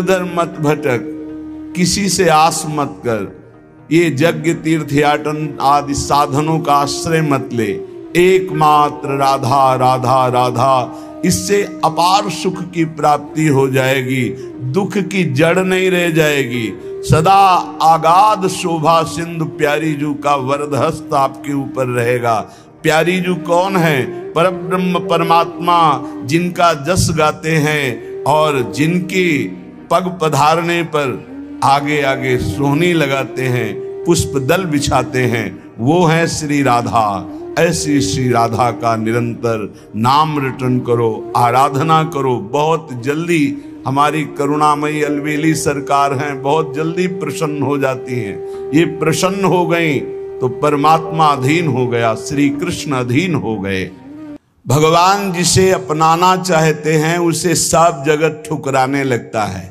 उधर मत भटक, किसी से आस मत कर, ये यज्ञ तीर्थ याटन आदि साधनों का आश्रय मत ले। एकमात्र राधा राधा राधा, इससे अपार सुख की प्राप्ति हो जाएगी, दुख की जड़ नहीं रह जाएगी। सदा आगाध शोभा सिंधु प्यारी जू का वरद हस्त आपके ऊपर रहेगा। प्यारी जू कौन है? परब्रह्म परमात्मा, जिनका जस गाते हैं और जिनकी पग पधारने पर आगे आगे सोहनी लगाते हैं, पुष्प दल बिछाते हैं, वो है श्री राधा। ऐसी श्री राधा का निरंतर नाम रटन करो, आराधना करो। बहुत जल्दी हमारी करुणामयी अलवेली सरकार हैं, बहुत जल्दी प्रसन्न हो जाती हैं। ये प्रसन्न हो गई तो परमात्मा अधीन हो गया, श्री कृष्ण अधीन हो गए। भगवान जिसे अपनाना चाहते हैं उसे सब जगत ठुकराने लगता है।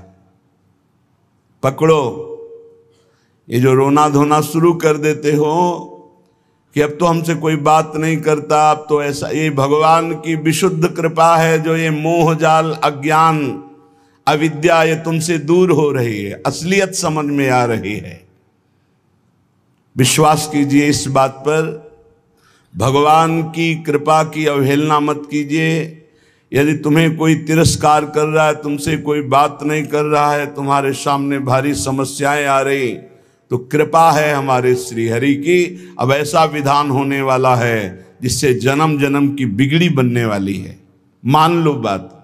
पकड़ो, ये जो रोना धोना शुरू कर देते हो कि अब तो हमसे कोई बात नहीं करता, अब तो ऐसा, ये भगवान की विशुद्ध कृपा है जो ये मोह जाल अज्ञान अविद्या ये तुमसे दूर हो रही है, असलियत समझ में आ रही है। विश्वास कीजिए इस बात पर, भगवान की कृपा की अवहेलना मत कीजिए। यदि तुम्हें कोई तिरस्कार कर रहा है, तुमसे कोई बात नहीं कर रहा है, तुम्हारे सामने भारी समस्याएं आ रही, तो कृपा है हमारे श्री हरि की। अब ऐसा विधान होने वाला है जिससे जन्म जन्म की बिगड़ी बनने वाली है। मान लो बात।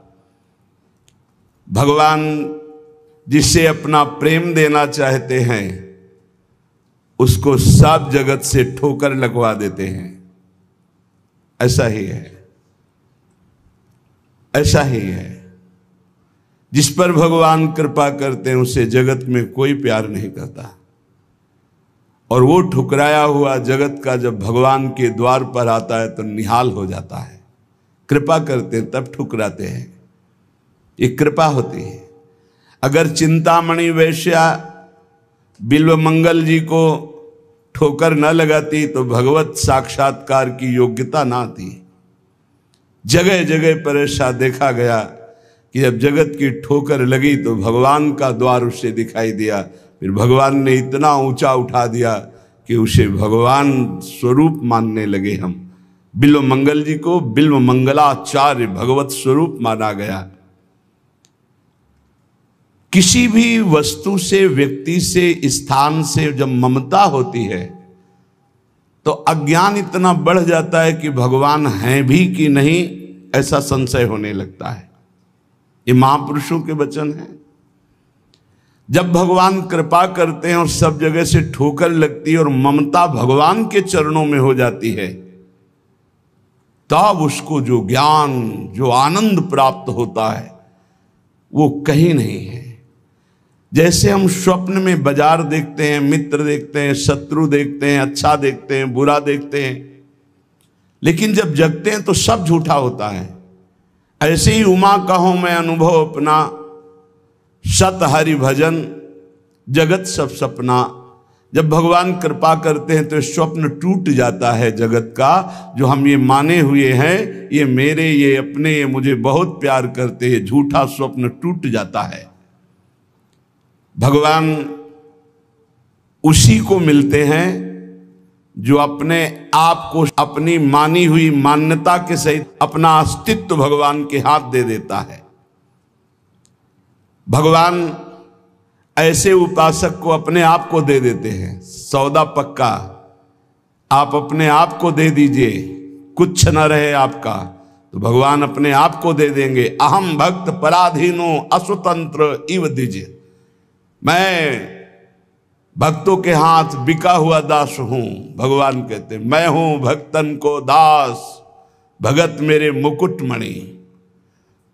भगवान जिसे अपना प्रेम देना चाहते हैं उसको सब जगत से ठोकर लगवा देते हैं। ऐसा ही है, ऐसा ही है। जिस पर भगवान कृपा करते हैं उसे जगत में कोई प्यार नहीं करता, और वो ठुकराया हुआ जगत का जब भगवान के द्वार पर आता है तो निहाल हो जाता है। कृपा करते हैं तब ठुकराते हैं, ये कृपा होती है। अगर चिंतामणि वैश्या बिल्व मंगल जी को ठोकर न लगाती तो भगवत साक्षात्कार की योग्यता ना थी। जगह जगह पर ऐसा देखा गया कि जब जगत की ठोकर लगी तो भगवान का द्वार उसे दिखाई दिया। फिर भगवान ने इतना ऊंचा उठा दिया कि उसे भगवान स्वरूप मानने लगे हम। बिल्व मंगल जी को बिल्व मंगलाचार्य भगवत स्वरूप माना गया। किसी भी वस्तु से, व्यक्ति से, स्थान से जब ममता होती है तो अज्ञान इतना बढ़ जाता है कि भगवान हैं भी कि नहीं ऐसा संशय होने लगता है। ये महापुरुषों के वचन हैं। जब भगवान कृपा करते हैं और सब जगह से ठोकर लगती है और ममता भगवान के चरणों में हो जाती है, तब उसको जो ज्ञान, जो आनंद प्राप्त होता है वो कहीं नहीं है। जैसे हम स्वप्न में बाजार देखते हैं, मित्र देखते हैं, शत्रु देखते हैं, अच्छा देखते हैं, बुरा देखते हैं, लेकिन जब जगते हैं तो सब झूठा होता है। ऐसे ही उमा कहो मैं अनुभव अपना, सत हरि भजन जगत सब सपना। जब भगवान कृपा करते हैं तो स्वप्न टूट जाता है जगत का, जो हम ये माने हुए हैं ये मेरे, ये अपने, ये मुझे बहुत प्यार करते हैं, झूठा स्वप्न टूट जाता है। भगवान उसी को मिलते हैं जो अपने आप को अपनी मानी हुई मान्यता के सहित अपना अस्तित्व भगवान के हाथ दे देता है। भगवान ऐसे उपासक को अपने आप को दे देते हैं। सौदा पक्का, आप अपने आप को दे दीजिए, कुछ न रहे आपका, तो भगवान अपने आप को दे देंगे। अहम भक्त पराधीनो असुतंत्र इव दीजिए, मैं भक्तों के हाथ बिका हुआ दास हूं। भगवान कहते मैं हूं भक्तन को दास, भगत मेरे मुकुटमणि।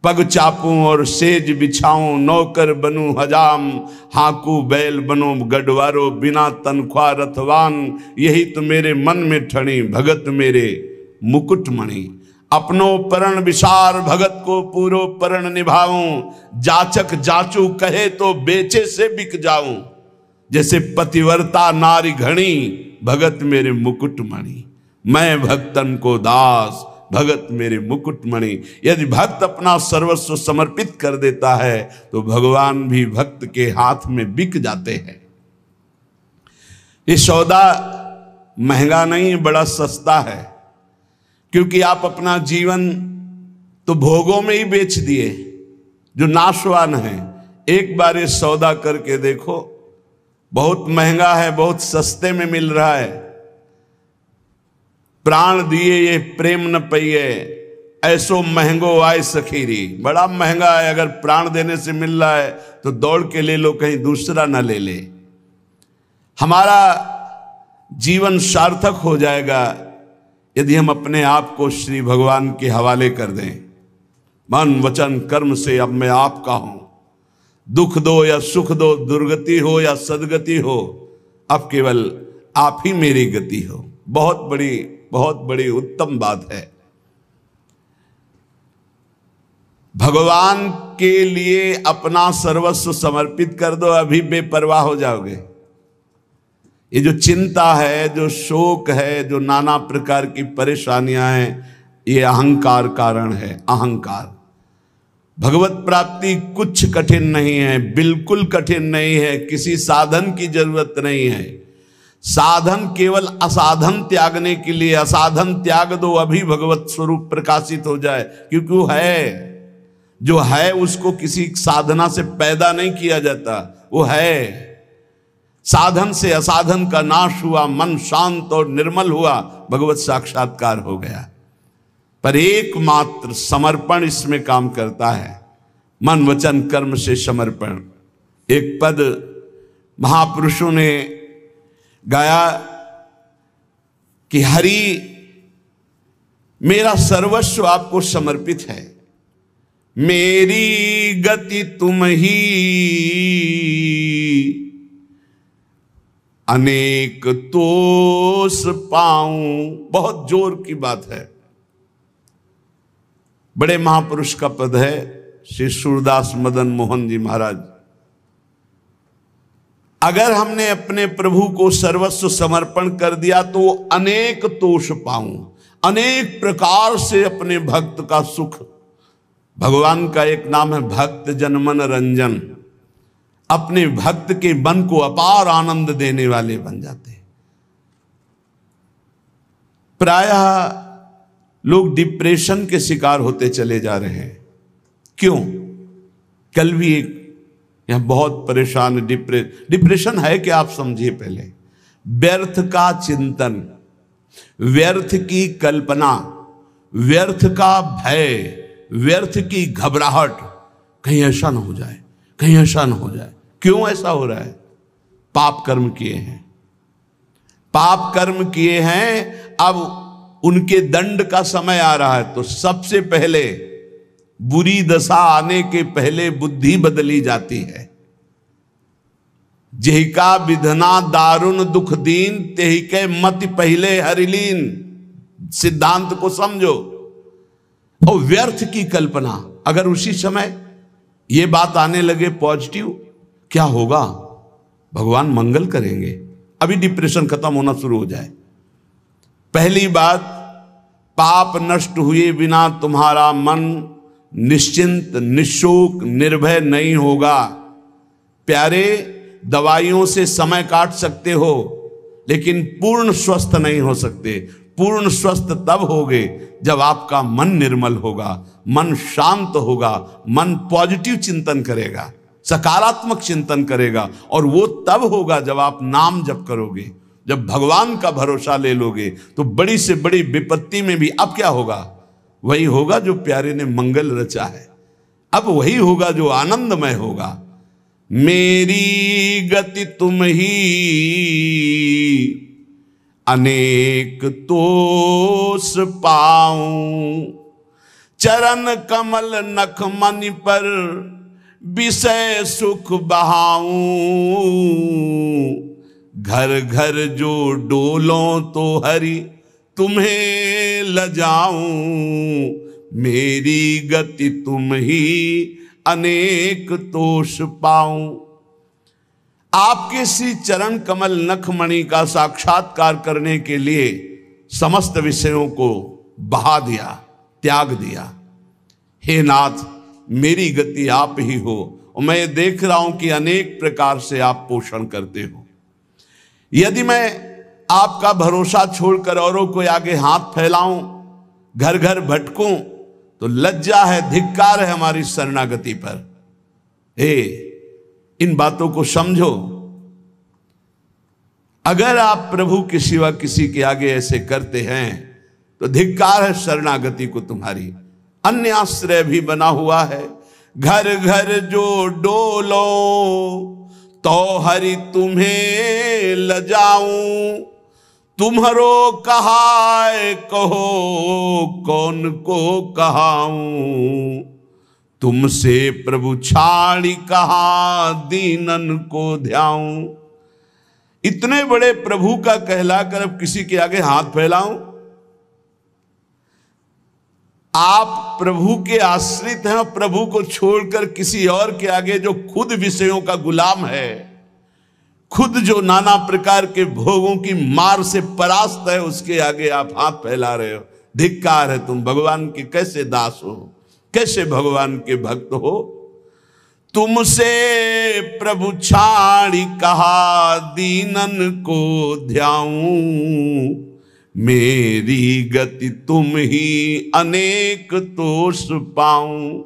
पग चापूं और सेज बिछाऊं, नौकर बनूं हजाम, हाकू बैल बनो गढ़वारो, बिना तनख्वाह रथवान। यही तो मेरे मन में ठणी, भगत मेरे मुकुटमणि। अपनो परण विसार, भगत को पूरो परण निभाऊं। जाचक जाचू कहे तो बेचे से बिक जाऊं। जैसे पतिव्रता नारी घणी, भगत मेरे मुकुटमणि। मैं भक्तन को दास, भगत मेरे मुकुटमणि। यदि भक्त अपना सर्वस्व समर्पित कर देता है तो भगवान भी भक्त के हाथ में बिक जाते हैं। ये सौदा महंगा नहीं, बड़ा सस्ता है, क्योंकि आप अपना जीवन तो भोगों में ही बेच दिए जो नाशवान है। एक बार ये सौदा करके देखो, बहुत महंगा है, बहुत सस्ते में मिल रहा है। प्राण दिए ये प्रेम न पइए, ऐसो महंगो आए सखीरी। बड़ा महंगा है, अगर प्राण देने से मिल रहा है तो दौड़ के ले लो, कहीं दूसरा ना ले ले। हमारा जीवन सार्थक हो जाएगा यदि हम अपने आप को श्री भगवान के हवाले कर दें। मन वचन कर्म से अब मैं आपका हूं, दुख दो या सुख दो, दुर्गति हो या सदगति हो, अब केवल आप ही मेरी गति हो। बहुत बड़ी उत्तम बात है। भगवान के लिए अपना सर्वस्व समर्पित कर दो, अभी बेपरवाह हो जाओगे। ये जो चिंता है, जो शोक है, जो नाना प्रकार की परेशानियां हैं, ये अहंकार कारण है। अहंकार। भगवत प्राप्ति कुछ कठिन नहीं है, बिल्कुल कठिन नहीं है, किसी साधन की जरूरत नहीं है। साधन केवल असाधन त्यागने के लिए। असाधन त्याग दो, अभी भगवत स्वरूप प्रकाशित हो जाए, क्योंकि वो है, जो है उसको किसी साधना से पैदा नहीं किया जाता, वो है। साधन से असाधन का नाश हुआ, मन शांत और निर्मल हुआ, भगवत साक्षात्कार हो गया। पर एकमात्र समर्पण इसमें काम करता है। मन वचन कर्म से समर्पण। एक पद महापुरुषों ने गाया कि हरि मेरा सर्वस्व आपको समर्पित है, मेरी गति तुम ही, अनेक तोष पाऊं। बहुत जोर की बात है। बड़े महापुरुष का पद है, श्री सूरदास मदन मोहन जी महाराज। अगर हमने अपने प्रभु को सर्वस्व समर्पण कर दिया तो अनेक तोष पाऊं, अनेक प्रकार से अपने भक्त का सुख। भगवान का एक नाम है भक्त जनमन रंजन। अपने भक्त के मन को अपार आनंद देने वाले बन जाते हैं। प्रायः लोग डिप्रेशन के शिकार होते चले जा रहे हैं। क्यों? कल भी एक यह बहुत परेशान। डिप्रेशन है कि आप समझिए पहले। व्यर्थ का चिंतन, व्यर्थ की कल्पना, व्यर्थ का भय, व्यर्थ की घबराहट, कहीं ऐसा ना हो जाए, कहीं ऐसा ना हो जाए। क्यों ऐसा हो रहा है? पाप कर्म किए हैं, पाप कर्म किए हैं। अब उनके दंड का समय आ रहा है, तो सबसे पहले बुरी दशा आने के पहले बुद्धि बदली जाती है। जेहिका विधना दारुण दुख दीन, तेहि के मति पहले हरिलीन। सिद्धांत को समझो। और व्यर्थ की कल्पना, अगर उसी समय ये बात आने लगे पॉजिटिव, क्या होगा? भगवान मंगल करेंगे, अभी डिप्रेशन खत्म होना शुरू हो जाए। पहली बात, पाप नष्ट हुए बिना तुम्हारा मन निश्चिंत, निशोक, निर्भय नहीं होगा। प्यारे, दवाइयों से समय काट सकते हो, लेकिन पूर्ण स्वस्थ नहीं हो सकते। पूर्ण स्वस्थ तब होगे जब आपका मन निर्मल होगा, मन शांत होगा, मन पॉजिटिव चिंतन करेगा, सकारात्मक चिंतन करेगा। और वो तब होगा जब आप नाम जप करोगे, जब भगवान का भरोसा ले लोगे। तो बड़ी से बड़ी विपत्ति में भी अब क्या होगा? वही होगा जो प्यारे ने मंगल रचा है। अब वही होगा जो आनंदमय होगा। मेरी गति तुम ही, अनेक तोष पाऊं। चरण कमल नख मनि पर, विषय सुख बहाऊं। घर घर जो डोलों तो हरि तुम्हें लजाऊं। मेरी गति तुम ही, अनेक तोष पाऊं। आपके श्री चरण कमल नखमणि का साक्षात्कार करने के लिए समस्त विषयों को बहा दिया, त्याग दिया। हे नाथ, मेरी गति आप ही हो, और मैं देख रहा हूं कि अनेक प्रकार से आप पोषण करते हो। यदि मैं आपका भरोसा छोड़कर औरों को आगे हाथ फैलाऊं, घर घर भटकूं, तो लज्जा है, धिक्कार है हमारी शरणागति पर। हे, इन बातों को समझो। अगर आप प्रभु के सिवा किसी के आगे ऐसे करते हैं तो धिक्कार है शरणागति को तुम्हारी। अन्य आश्रय भी बना हुआ है। घर घर जो डोलो तो हरि तुम्हें लजाऊं, तुम्हारो कहाय कहो कौन को कहाऊं, तुमसे प्रभु छाड़ी कहा दीनन को ध्याऊं। इतने बड़े प्रभु का कहलाकर अब किसी के आगे हाथ फैलाऊं? आप प्रभु के आश्रित हैं, और प्रभु को छोड़कर किसी और के आगे, जो खुद विषयों का गुलाम है, खुद जो नाना प्रकार के भोगों की मार से परास्त है, उसके आगे आप हाथ फैला रहे हो। धिक्कार है, तुम भगवान के कैसे दास हो, कैसे भगवान के भक्त हो। तुमसे प्रभु छाड़ी कहा दीनन को ध्याऊं, मेरी गति तुम ही अनेक तोष पाऊं।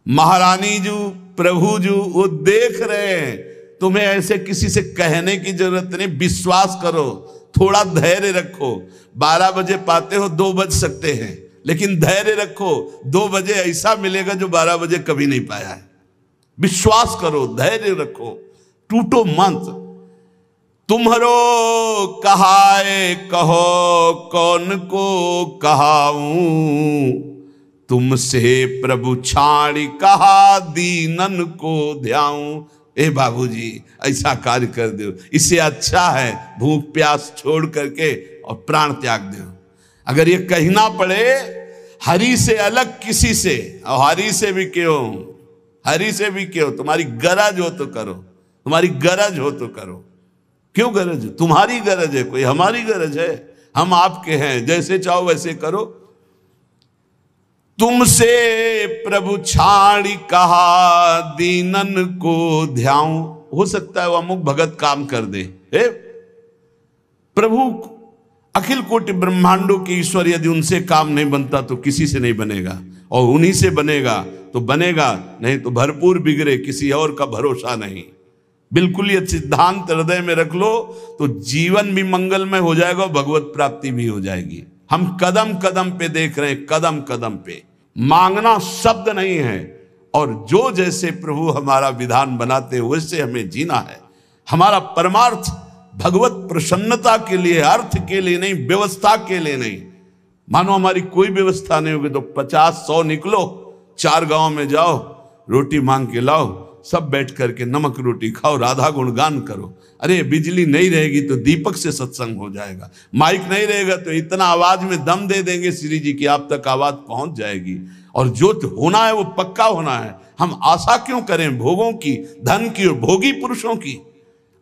महारानी जी, प्रभु जी वो देख रहे हैं, तुम्हें ऐसे किसी से कहने की जरूरत नहीं। विश्वास करो, थोड़ा धैर्य रखो। 12 बजे पाते हो, 2 बज सकते हैं, लेकिन धैर्य रखो। 2 बजे ऐसा मिलेगा जो 12 बजे कभी नहीं पाया है। विश्वास करो, धैर्य रखो, टूटो मत। तुम्हारो कहाए कहो कौन को कहाऊं, तुमसे प्रभु छाड़ी कहा दीनन को ध्याऊं। ए बाबूजी, ऐसा कार्य कर दो, इससे अच्छा है भूख प्यास छोड़ करके और प्राण त्याग दो। अगर ये कहना पड़े हरि से अलग किसी से, और हरि से भी क्यों, हरि से भी क्यों, तुम्हारी गरज हो तो करो, तुम्हारी गरज हो तो करो। क्यों गरज? तुम्हारी गरज है, कोई हमारी गरज है? हम आपके हैं, जैसे चाहो वैसे करो। तुमसे प्रभु छाड़ी कहा दीनन को ध्याऊं। हो सकता है वो अमुक भगत काम कर दे। प्रभु अखिल कोटि ब्रह्मांडों के ईश्वर, यदि उनसे काम नहीं बनता तो किसी से नहीं बनेगा, और उन्हीं से बनेगा तो बनेगा, नहीं तो भरपूर बिगड़े, किसी और का भरोसा नहीं। बिल्कुल ये सिद्धांत हृदय में रख लो तो जीवन भी मंगलमय हो जाएगा और भगवत प्राप्ति भी हो जाएगी। हम कदम कदम पे देख रहे हैं, कदम कदम पे। मांगना शब्द नहीं है, और जो जैसे प्रभु हमारा विधान बनाते हैं वैसे हमें जीना है। हमारा परमार्थ भगवत प्रसन्नता के लिए, अर्थ के लिए नहीं, व्यवस्था के लिए नहीं। मानो हमारी कोई व्यवस्था नहीं होगी तो 50-100 निकलो, 4 गांव में जाओ, रोटी मांग के लाओ, सब बैठ करके नमक रोटी खाओ, राधा गुणगान करो। अरे बिजली नहीं रहेगी तो दीपक से सत्संग हो जाएगा, माइक नहीं रहेगा तो इतना आवाज में दम दे देंगे श्री जी की आप तक आवाज पहुंच जाएगी। और जो होना है वो पक्का होना है। हम आशा क्यों करें भोगों की, धन की और भोगी पुरुषों की?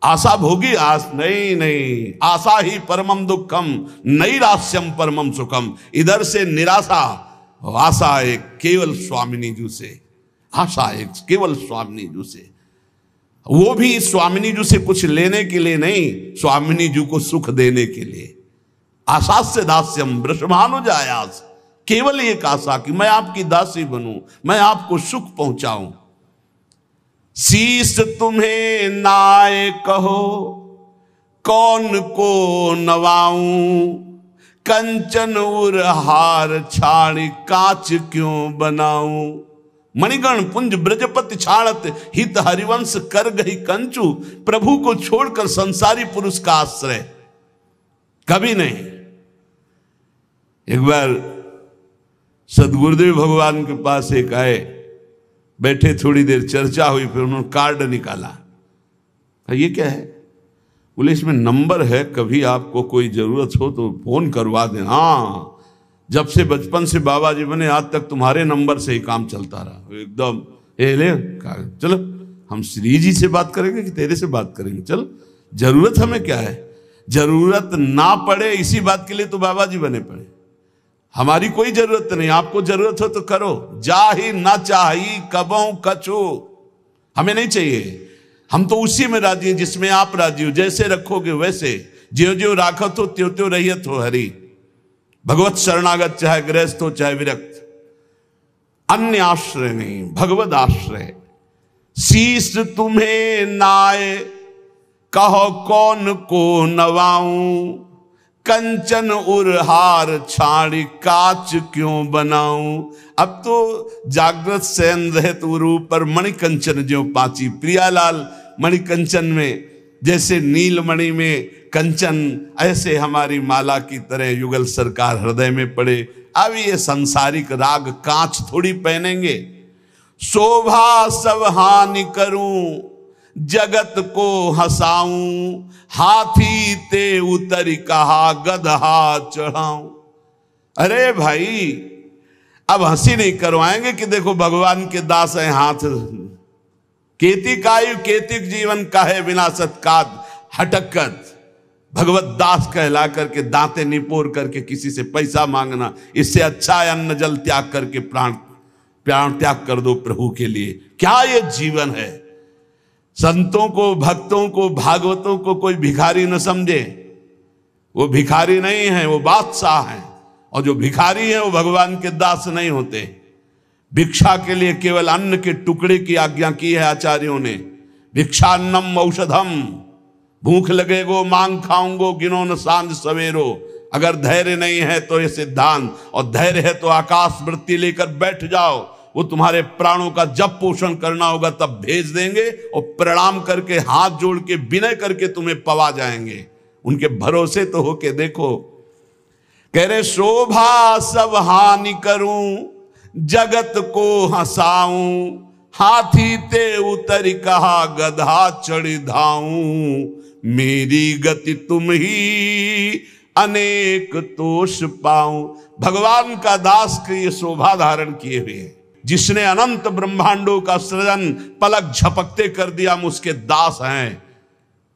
आशा भोगी आस नहीं, आशा ही परमम दुखम, नैराश्यम परमम सुखम। इधर से निराशा, आशा एक केवल स्वामिनी जी से, आशा एक केवल स्वामिनी जी से, वो भी स्वामिनी जी से कुछ लेने के लिए नहीं, स्वामिनी जी को सुख देने के लिए। आशा से दास्यम वृषभानुजायास, केवल एक आशा कि मैं आपकी दासी बनूं, मैं आपको सुख पहुंचाऊं। शीस तुम्हें नाय कहो कौन को नवाऊं, कंचन उर हार छाड़ी कांच क्यों बनाऊं। मणिगण पुंज ब्रजपति छाड़त हित हरिवंश कर गई कंचू। प्रभु को छोड़कर संसारी पुरुष का आश्रय कभी नहीं। एक बार सदगुरुदेव भगवान के पास एक आए, बैठे, थोड़ी देर चर्चा हुई, फिर उन्होंने कार्ड निकाला। ये क्या है? बोले इसमें नंबर है, कभी आपको कोई जरूरत हो तो फोन करवा देना। हाँ, जब से बचपन से बाबा जी बने आज तक तुम्हारे नंबर से ही काम चलता रहा। एकदम ले चलो, हम श्री जी से बात करेंगे कि तेरे से बात करेंगे? चल, जरूरत हमें क्या है? जरूरत ना पड़े इसी बात के लिए तो बाबा जी बने पड़े। हमारी कोई जरूरत नहीं, आपको जरूरत हो तो करो। जाही ना चाही कबों कछु, हमें नहीं चाहिए, हम तो उसी में राजी हैं जिसमें आप राजी हो। जैसे रखोगे वैसे, ज्यो ज्यो राखत हो त्यों त्यों रहियत हो हरि। भगवत शरणागत चाहे गृहस्थ हो चाहे विरक्त, अन्य आश्रय नहीं, भगवत आश्रय। शीश तुम्हें नाय कहो कौन को नवाऊं, कंचन उरहार छाड़ी काच क्यों बनाऊं। अब तो जागृत शयन रहत उरु पर मणि कंचन ज्यों पाची। प्रियालाल मणि कंचन में जैसे नीलमणि में कंचन, ऐसे हमारी माला की तरह युगल सरकार हृदय में पड़े। अब ये सांसारिक राग कांच थोड़ी पहनेंगे। शोभा सब हानि करूं जगत को हंसाऊं, हाथी ते उतर कहा गदहा चढ़ाऊं। अरे भाई, अब हंसी नहीं करवाएंगे कि देखो भगवान के दास हैं हाथ। केति कायु केतिक जीवन का है विनाशत काद हटकत। भगवत दास कहला करके दांते निपोर करके किसी से पैसा मांगना, इससे अच्छा है अन्न जल त्याग करके प्राण त्याग कर दो प्रभु के लिए। क्या ये जीवन है? संतों को, भक्तों को, भागवतों को कोई भिखारी न समझे। वो भिखारी नहीं है, वो बादशाह हैं। और जो भिखारी है वो भगवान के दास नहीं होते। भिक्षा के लिए केवल अन्न के टुकड़े की आज्ञा की है आचार्यों ने। भिक्षान्नम औषधम, भूख लगेगो मांग खाऊंगो गिनो न सांझ सवेरो। अगर धैर्य नहीं है तो ये सिद्धांत, और धैर्य है तो आकाश वृत्ति लेकर बैठ जाओ। वो तुम्हारे प्राणों का जब पोषण करना होगा तब भेज देंगे, और प्रणाम करके हाथ जोड़ के विनय करके तुम्हें पवा जाएंगे। उनके भरोसे तो होके देखो। कह रहे शोभा सब हानि करूं जगत को हंसाऊं, हाथी ते उतर कहा गधा चढ़ी धाऊं। मेरी गति तुम ही अनेक तोष पाऊं। भगवान का दास के ये शोभा धारण किए हुए हैं, जिसने अनंत ब्रह्मांडों का सृजन पलक झपकते कर दिया। हम उसके दास हैं।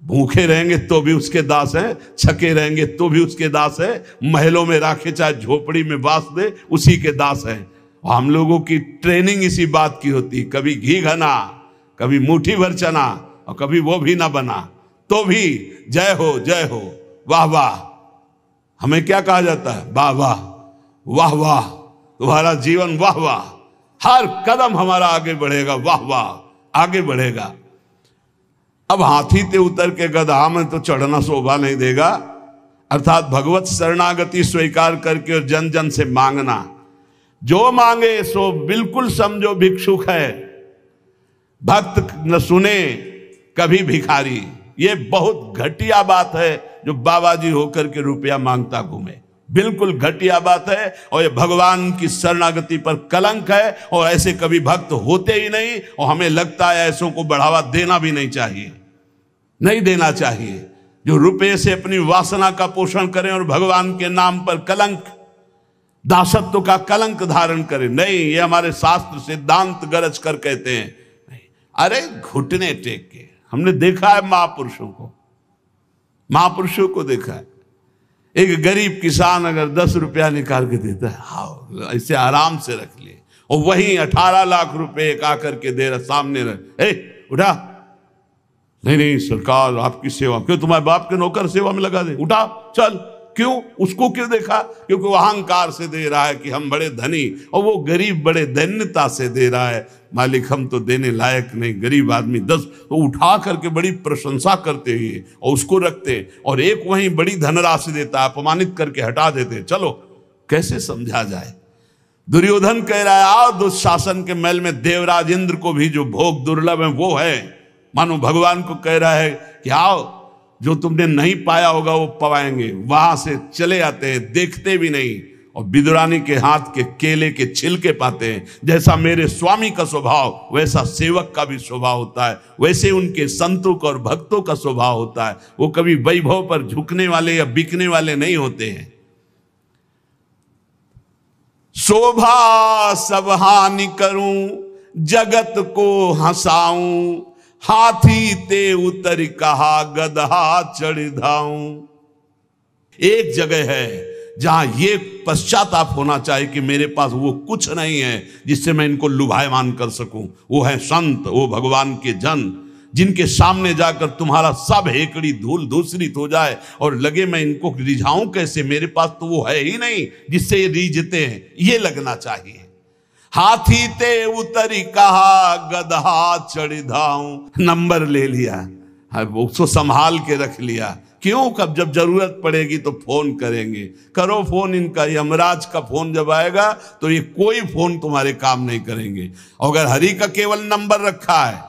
भूखे रहेंगे तो भी उसके दास हैं, छके रहेंगे तो भी उसके दास हैं, महलों में राखे चाहे झोपड़ी में वास दे उसी के दास हैं। और हम लोगों की ट्रेनिंग इसी बात की होती, कभी घी घना, कभी मुट्ठी भर चना, और कभी वो भी ना बना तो भी जय हो वाह वाह। हमें क्या कहा जाता है? वाह वाह वाह वाह, तुम्हारा जीवन वाह वाह, हर कदम हमारा आगे बढ़ेगा, वाह वाह आगे बढ़ेगा। अब हाथी ते उतर के गधा में तो चढ़ना शोभा नहीं देगा। अर्थात भगवत शरणागति स्वीकार करके और जन जन से मांगना। जो मांगे सो बिल्कुल समझो भिक्षुक है, भक्त न सुने कभी भिखारी। ये बहुत घटिया बात है जो बाबा जी होकर के रुपया मांगता घूमे, बिल्कुल घटिया बात है। और ये भगवान की शरणागति पर कलंक है, और ऐसे कभी भक्त होते ही नहीं। और हमें लगता है ऐसों को बढ़ावा देना भी नहीं चाहिए, नहीं देना चाहिए। जो रुपये से अपनी वासना का पोषण करें और भगवान के नाम पर कलंक, दासत्व का कलंक धारण करें, नहीं। ये हमारे शास्त्र सिद्धांत गरज कर कहते हैं। नहीं, अरे घुटने टेक के हमने देखा है महापुरुषों को देखा है। एक गरीब किसान अगर 10 रुपया निकाल के देता है, हाँ ऐसे आराम से रख लिए, और वहीं 18 लाख रुपए एक आकर के दे रहा सामने रख, उठा, नहीं सरकार आपकी सेवा, क्यों तुम्हारे बाप के नौकर सेवा में लगा दे, उठा चल। क्यों? उसको क्यों देखा? क्योंकि वो अहंकार से दे रहा है कि हम बड़े धनी, और वो गरीब बड़े दैन्यता से दे रहा है, मालिक हम तो देने लायक नहीं, गरीब आदमी 10, तो उठा करके बड़ी प्रशंसा करते हुए और उसको रखते। और एक वहीं बड़ी धनराशि देता, अपमानित करके हटा देते। चलो कैसे समझा जाए? दुर्योधन कह रहा है आओ दुशासन के महल में देवराज इंद्र को भी जो भोग दुर्लभ है वो है। मानो भगवान को कह रहा है कि आओ, जो तुमने नहीं पाया होगा वो पाएंगे। वहां से चले आते हैं, देखते भी नहीं, और विदुरानी के हाथ के केले के छिलके पाते हैं। जैसा मेरे स्वामी का स्वभाव वैसा सेवक का भी स्वभाव होता है, वैसे उनके संतों का और भक्तों का स्वभाव होता है। वो कभी वैभव पर झुकने वाले या बिकने वाले नहीं होते हैं। शोभा सब हानि करूं जगत को हंसाऊं, हाथी ते उतर कहा गधा चढ़ धाऊं। एक जगह है जहां ये पश्चाताप होना चाहिए कि मेरे पास वो कुछ नहीं है जिससे मैं इनको लुभायमान कर सकूं। वो है संत, वो भगवान के जन, जिनके सामने जाकर तुम्हारा सब हेकड़ी धूल धूसरित हो जाए और लगे मैं इनको रिझाऊं कैसे, मेरे पास तो वो है ही नहीं जिससे ये रिझते हैं, ये लगना चाहिए। हाथी ते उतरी कहा गदहा चढ़ी धाऊं, नंबर ले लिया, उसको संभाल के रख लिया। क्यों? कब जब जरूरत पड़ेगी तो फोन करेंगे। करो फोन इनका, यमराज का फोन जब आएगा तो ये कोई फोन तुम्हारे काम नहीं करेंगे। अगर हरि का केवल नंबर रखा है,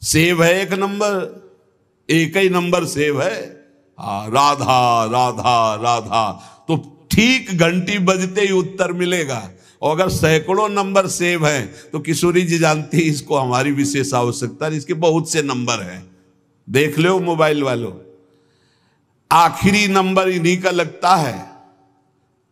सेव है एक नंबर, एक ही नंबर सेव है, राधा राधा राधा, तो ठीक घंटी बजते ही उत्तर मिलेगा। और अगर सैकड़ों नंबर सेव हैं तो किशोरी जी जानती है इसको हमारी विशेष आवश्यकता है, इसके बहुत से नंबर हैं। देख लो मोबाइल वालों, आखिरी नंबर इन्हीं का लगता है,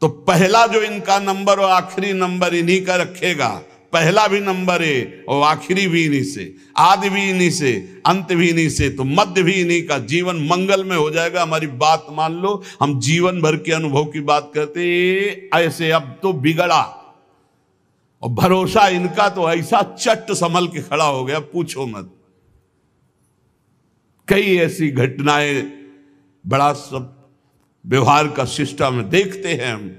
तो पहला जो इनका नंबर और आखिरी नंबर इन्हीं का रखेगा। पहला भी नंबर है और आखिरी भी इन्हीं से, आदि भी इन्हीं से, अंत भी इन्हीं से, तो मध्य भी इन्हीं का। जीवन मंगल में हो जाएगा। हमारी बात मान लो, हम जीवन भर के अनुभव की बात करते ऐसे, अब तो बिगड़ा और भरोसा इनका तो ऐसा चट संभल के खड़ा हो गया, पूछो मत। कई ऐसी घटनाएं बड़ा सब व्यवहार का सिस्टम देखते हैं हम।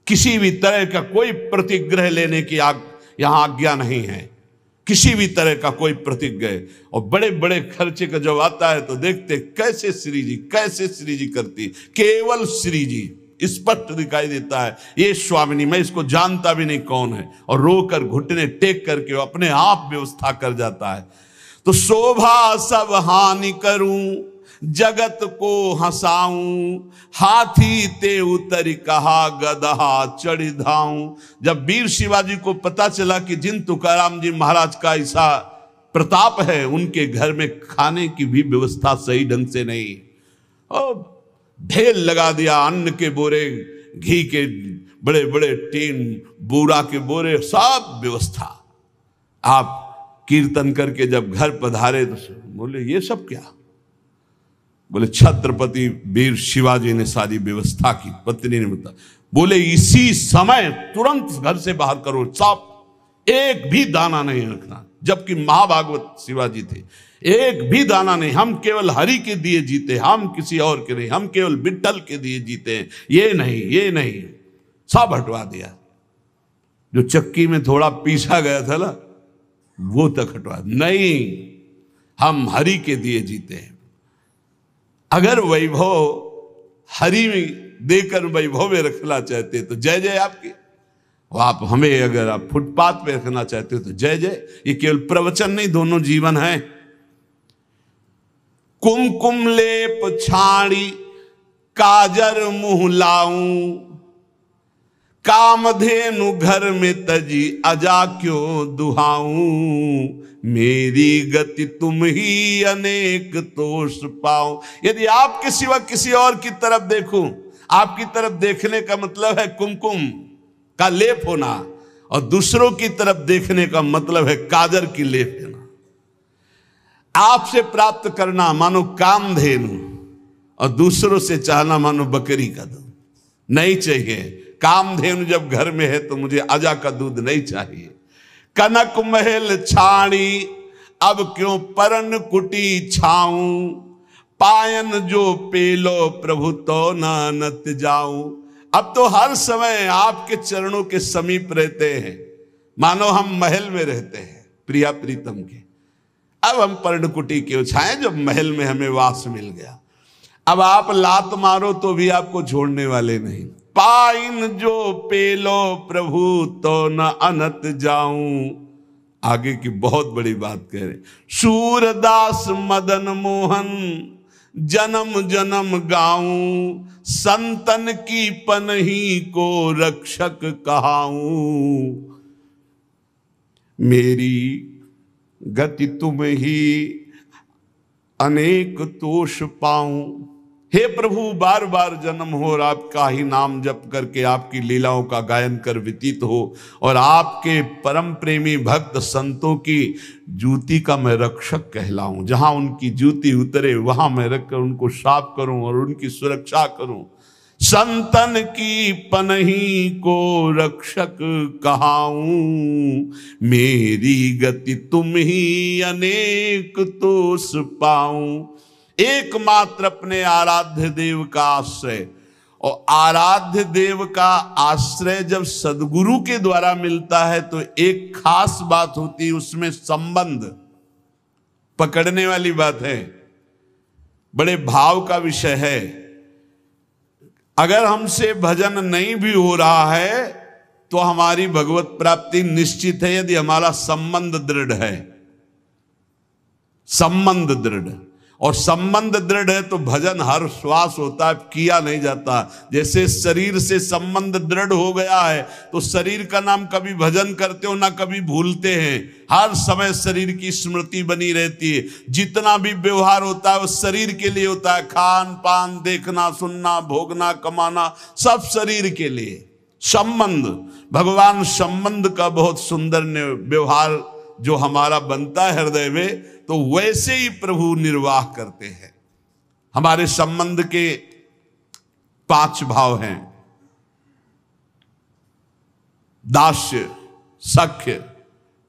किसी भी तरह का कोई प्रतिग्रह लेने की यहां आज्ञा नहीं है, किसी भी तरह का कोई प्रतिग्रह। और बड़े बड़े खर्चे का जब आता है तो देखते कैसे श्री जी, कैसे श्री जी करती, केवल श्री जी स्पष्ट दिखाई देता है। ये स्वामिनी, मैं इसको जानता भी नहीं कौन है, और रोकर घुटने टेक करके वो अपने आप व्यवस्था कर जाता है। तो शोभा सब हानि करूं, जगत को हंसाऊं, हाथी ते उतरी कहा गदहा चढ़ी धाऊं। जब वीर शिवाजी को पता चला कि जिन तुकाराम जी महाराज का ऐसा प्रताप है, उनके घर में खाने की भी व्यवस्था सही ढंग से नहीं, और ढेर लगा दिया अन्न के बोरे, घी के बड़े बड़े टीन, बूरा के बोरे, सब व्यवस्था। आप कीर्तन करके जब घर पधारे तो बोले ये सब क्या? बोले छत्रपति वीर शिवाजी ने सारी व्यवस्था की। पत्नी ने बताया, बोले इसी समय तुरंत घर से बाहर करो, सब, एक भी दाना नहीं रखना। जबकि महाभागवत शिवाजी थे, एक भी दाना नहीं। हम केवल हरि के दिए जीते, हम किसी और के नहीं, हम केवल विट्ठल के दिए जीते हैं, ये नहीं, ये नहीं, सब हटवा दिया। जो चक्की में थोड़ा पीसा गया था ना, वो तक हटवा नहीं, हम हरि के दिए जीते हैं। अगर वैभव हरि में देकर वैभव में रखना चाहते तो जय जय आपकी, आप हमें अगर आप फुटपाथ पे रखना चाहते हो तो जय जय। ये केवल प्रवचन नहीं, दोनों जीवन है। कुमकुम लेप छाड़ी काजर मुंह लाऊं, कामधेनु घर में तजी अजा क्यों दुहाऊं, मेरी गति तुम ही अनेक तोष पाओ। यदि आपके सिवा किसी और की तरफ देखूं, आपकी तरफ देखने का मतलब है कुमकुम का लेप होना, और दूसरों की तरफ देखने का मतलब है काजर की लेप होना। आपसे प्राप्त करना मानो कामधेनु, और दूसरों से चाहना मानो बकरी का दूध। नहीं चाहिए। कामधेनु जब घर में है तो मुझे अजा का दूध नहीं चाहिए। कनक महल छाड़ी अब क्यों परन कुटी छाऊं, पायन जो पेलो प्रभु तो नानत जाऊं। अब तो हर समय आपके चरणों के समीप रहते हैं, मानो हम महल में रहते हैं प्रिया प्रीतम के। अब हम पर्णकुटी क्यों छाएं जब महल में हमें वास मिल गया। अब आप लात मारो तो भी आपको छोड़ने वाले नहीं। पाइन जो पेलो प्रभु तो न अनत जाऊं। आगे की बहुत बड़ी बात कह रहे, सूरदास मदन मोहन जन्म जन्म गाऊं, संतन की पनही को रक्षक कहाऊं, मेरी गति तुम ही अनेक तोष पाऊं। हे प्रभु, बार बार जन्म हो और आपका ही नाम जप करके आपकी लीलाओं का गायन कर व्यतीत हो, और आपके परम प्रेमी भक्त संतों की जूती का मैं रक्षक कहलाऊं। जहां उनकी जूती उतरे वहां मैं रखकर उनको साफ करूं और उनकी सुरक्षा करूं। संतन की पनही को रक्षक कहाऊं, मेरी गति तुम ही अनेक तोष पाऊं। एकमात्र अपने आराध्य देव का आश्रय, और आराध्य देव का आश्रय जब सदगुरु के द्वारा मिलता है तो एक खास बात होती है, उसमें संबंध पकड़ने वाली बात है, बड़े भाव का विषय है। अगर हमसे भजन नहीं भी हो रहा है तो हमारी भगवत प्राप्ति निश्चित है, यदि हमारा संबंध दृढ़ है। संबंध दृढ़, और संबंध दृढ़ है तो भजन हर श्वास होता है, किया नहीं जाता। जैसे शरीर से संबंध दृढ़ हो गया है तो शरीर का नाम कभी भजन करते हो ना कभी भूलते हैं, हर समय शरीर की स्मृति बनी रहती है। जितना भी व्यवहार होता है वो शरीर के लिए होता है, खान पान, देखना सुनना, भोगना कमाना, सब शरीर के लिए। संबंध, भगवान संबंध का बहुत सुंदर व्यवहार जो हमारा बनता है हृदय में, तो वैसे ही प्रभु निर्वाह करते हैं। हमारे संबंध के 5 भाव हैं, दास्य, सख्य,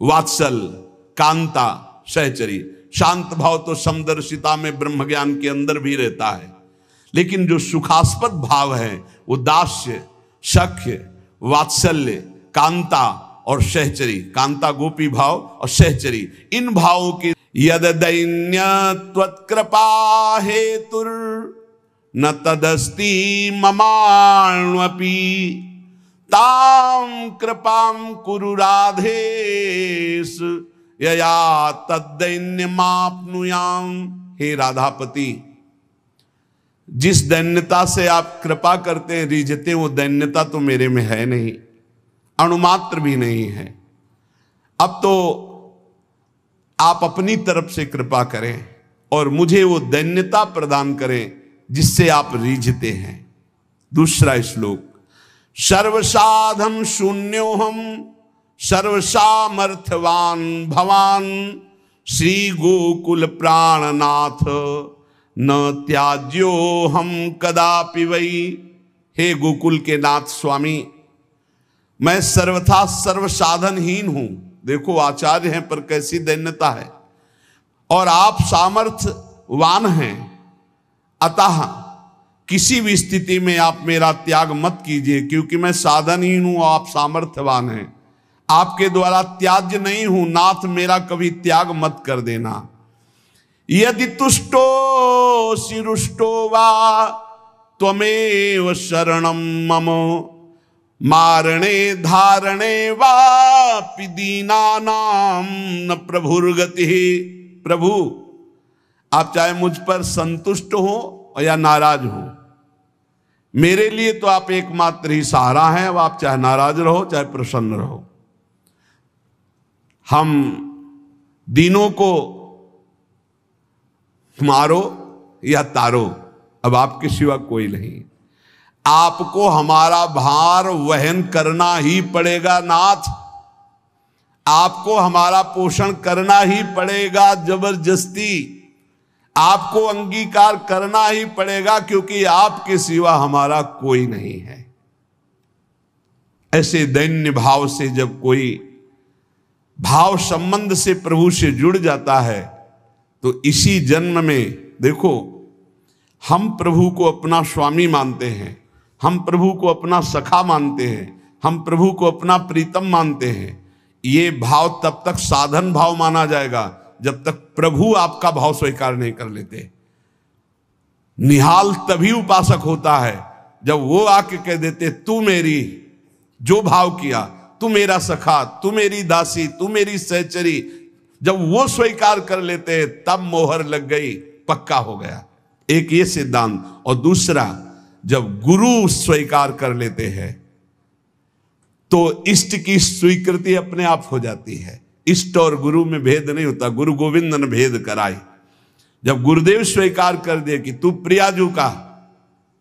वात्सल्य, कांता, सहचरी। शांत भाव तो समदर्शिता में ब्रह्म ज्ञान के अंदर भी रहता है, लेकिन जो सुखास्पद भाव है वो दास्य, सख्य, वात्सल्य, कांता और सहचरी। कांता गोपी भाव और सहचरी, इन भावों की यद दैन्य त्वत्कृपा हेतुर न तदस्ति ममाण्वपि, ताम कृपाम कुरु राधेश यया तद्दैन्यमाप्नुयाम। हे राधापति, जिस दैन्यता से आप कृपा करते हैं, रिझते, वो दैन्यता तो मेरे में है नहीं, अणुमात्र भी नहीं है। अब तो आप अपनी तरफ से कृपा करें और मुझे वो दैन्यता प्रदान करें जिससे आप रीझते हैं। दूसरा श्लोक, सर्वसाधम शून्योहम सर्वसामर्थ्यवान भवान, श्री गोकुल प्राणनाथ न त्याज्यो हम कदापि वै। हे गोकुल के नाथ स्वामी, मैं सर्वथा सर्वसाधनहीन हूं। देखो आचार्य हैं पर कैसी दैन्यता है, और आप सामर्थ्यवान हैं, अतः किसी भी स्थिति में आप मेरा त्याग मत कीजिए, क्योंकि मैं साधनहीन हूं, आप सामर्थ्यवान हैं, आपके द्वारा त्याज्य नहीं हूं। नाथ मेरा कभी त्याग मत कर देना। यदि तुष्टो शिरुष्टो वा त्वमेव शरणम मम, मारणे धारणे वापि दीनानाम न प्रभुर्गति। प्रभु, आप चाहे मुझ पर संतुष्ट हो या नाराज हो, मेरे लिए तो आप एकमात्र ही सहारा हैं। अब आप चाहे नाराज रहो चाहे प्रसन्न रहो, हम दीनों को मारो या तारो, अब आपके सिवा कोई नहीं। आपको हमारा भार वहन करना ही पड़ेगा नाथ, आपको हमारा पोषण करना ही पड़ेगा जबरदस्ती, आपको अंगीकार करना ही पड़ेगा, क्योंकि आपके सिवा हमारा कोई नहीं है। ऐसे दैन्य भाव से जब कोई भाव संबंध से प्रभु से जुड़ जाता है तो इसी जन्म में, देखो, हम प्रभु को अपना स्वामी मानते हैं, हम प्रभु को अपना सखा मानते हैं, हम प्रभु को अपना प्रीतम मानते हैं। ये भाव तब तक साधन भाव माना जाएगा जब तक प्रभु आपका भाव स्वीकार नहीं कर लेते। निहाल तभी उपासक होता है जब वो आके कह देते, तू मेरी, जो भाव किया, तू मेरा सखा, तू मेरी दासी, तू मेरी सहचरी, जब वो स्वीकार कर लेते तब मोहर लग गई, पक्का हो गया। एक ये सिद्धांत। और दूसरा, जब गुरु स्वीकार कर लेते हैं तो इष्ट की स्वीकृति अपने आप हो जाती है। इष्ट और गुरु में भेद नहीं होता, गुरु गोविंद ने भेद कराई। जब गुरुदेव स्वीकार कर दिए कि तू प्रियाजू का,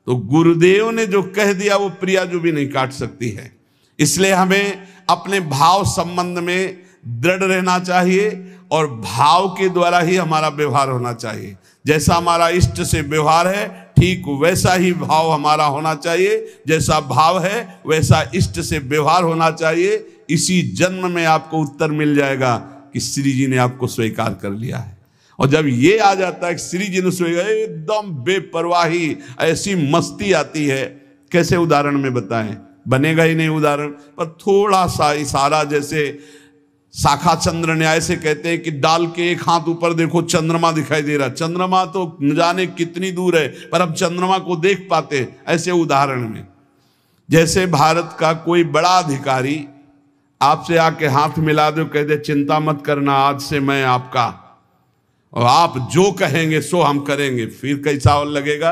तो गुरुदेव ने जो कह दिया वो प्रियाजू भी नहीं काट सकती है। इसलिए हमें अपने भाव संबंध में दृढ़ रहना चाहिए और भाव के द्वारा ही हमारा व्यवहार होना चाहिए। जैसा हमारा इष्ट से व्यवहार है ठीक वैसा ही भाव हमारा होना चाहिए, जैसा भाव है वैसा इष्ट से व्यवहार होना चाहिए। इसी जन्म में आपको उत्तर मिल जाएगा कि श्री जी ने आपको स्वीकार कर लिया है। और जब ये आ जाता है कि श्री जी ने स्वीकार, एकदम बेपरवाही, ऐसी मस्ती आती है। कैसे उदाहरण में बताएं, बनेगा ही नहीं उदाहरण, पर थोड़ा सा इशारा, जैसे शाखा चंद्र न्याय से कहते हैं कि डाल के एक हाथ ऊपर देखो चंद्रमा दिखाई दे रहा। चंद्रमा तो न जाने कितनी दूर है, पर अब चंद्रमा को देख पाते। ऐसे उदाहरण में जैसे भारत का कोई बड़ा अधिकारी आपसे आके हाथ मिला दो, कह दे चिंता मत करना, आज से मैं आपका, और आप जो कहेंगे सो हम करेंगे, फिर कैसा और लगेगा?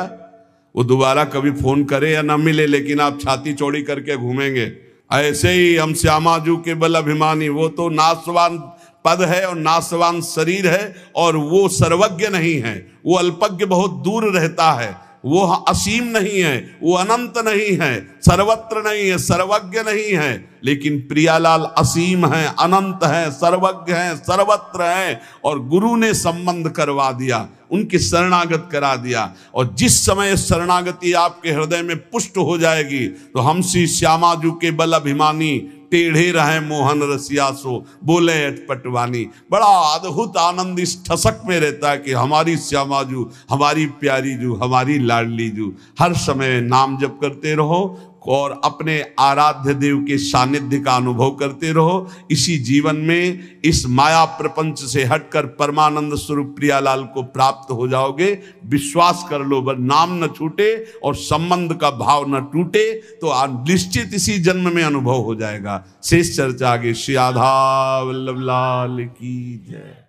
वो दोबारा कभी फोन करे या ना मिले, लेकिन आप छाती चौड़ी करके घूमेंगे। ऐसे ही हम श्यामाजू के बल अभिमानी, वो तो नाशवान पद है और नाशवान शरीर है, और वो सर्वज्ञ नहीं है, वो अल्पज्ञ बहुत दूर रहता है, वो असीम नहीं है, वो अनंत नहीं है, सर्वत्र नहीं है, सर्वज्ञ नहीं है। लेकिन प्रियालाल असीम है, अनंत है, सर्वज्ञ है, सर्वत्र है। और गुरु ने संबंध करवा दिया, उनकी शरणागत करा दिया। और जिस समय शरणागति आपके हृदय में पुष्ट हो जाएगी, तो हम श्री श्यामाजू के बल अभिमानी, टेढ़े रहे मोहन रसिया सो बोले अटपटवानी। बड़ा अद्भुत आनंद इस ठसक में रहता है कि हमारी श्यामाजू, हमारी प्यारी जू, हमारी लाडली जू। हर समय नाम जप करते रहो और अपने आराध्य देव के सानिध्य का अनुभव करते रहो। इसी जीवन में इस माया प्रपंच से हटकर परमानंद स्वरूप प्रियालाल को प्राप्त हो जाओगे। विश्वास कर लो, बस नाम न छूटे और संबंध का भाव न टूटे, तो निश्चित इसी जन्म में अनुभव हो जाएगा। शेष चर्चा आगे। श्री राधा वल्लभ लाल की जय।